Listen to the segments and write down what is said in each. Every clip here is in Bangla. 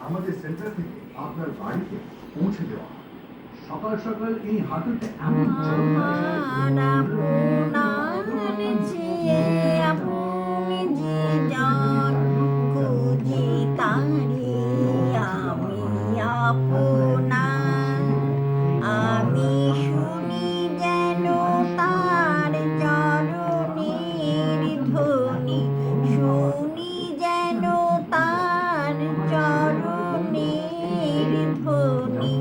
আমাদের সেন্টার থেকে আপনার বাড়িতে পৌঁছে দেওয়া হয়। সকাল সকাল এই হাঁটুতে এমন আমি শুনি যেন তার চরণের ধ্বনি, শুনি যেন তার চরণের ধ্বনি।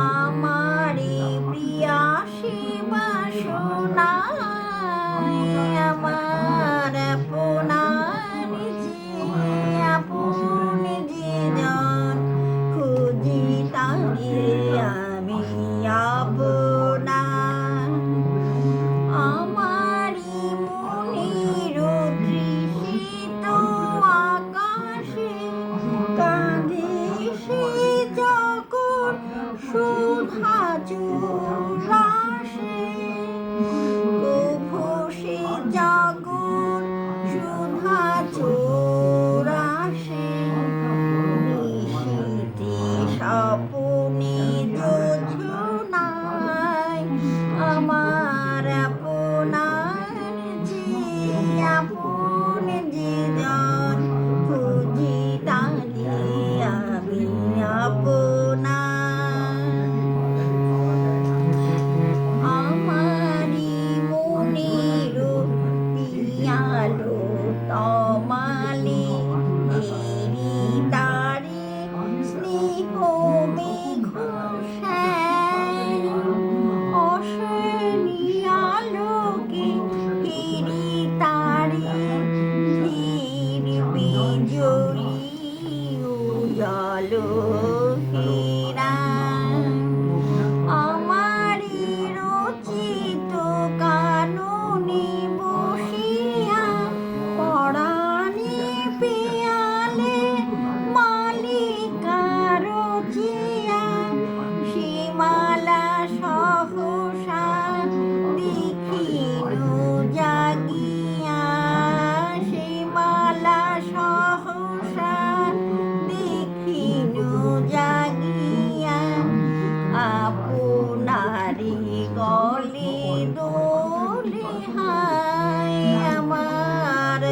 আমারে প্রিয়াসী বাসনায় আমার আপনার আপন যে জন, খুঁজি তারে আমি আপনার। আমারি মনের তৃষিত আকাশে কাঁদে সে যখন সুধা চুরাশে, কভু সে যখন সুধা চুরাশে। নিশীথে স্বপ্নে যোছনায় আমার আপনার আপন যে জন, খুঁজি তারে আমি আপনার। আমারি মনের পিয়ালো তমালে এরি তারে স্নেহ মেঘ শ্যাম, অশ্বিনী আলোকে এরি তারে ধীর বিজয়ী উজালো হেরা। আমারি রচিত কাননে বসিয়া পরাণে পেয়ালে মালিকা রচিয়া, সীমালা সহসা দেখিল জাগিয়া, সীমালা সহসা দেখিল জাগিয়া। আপনারি গলে দোলে হায় আমার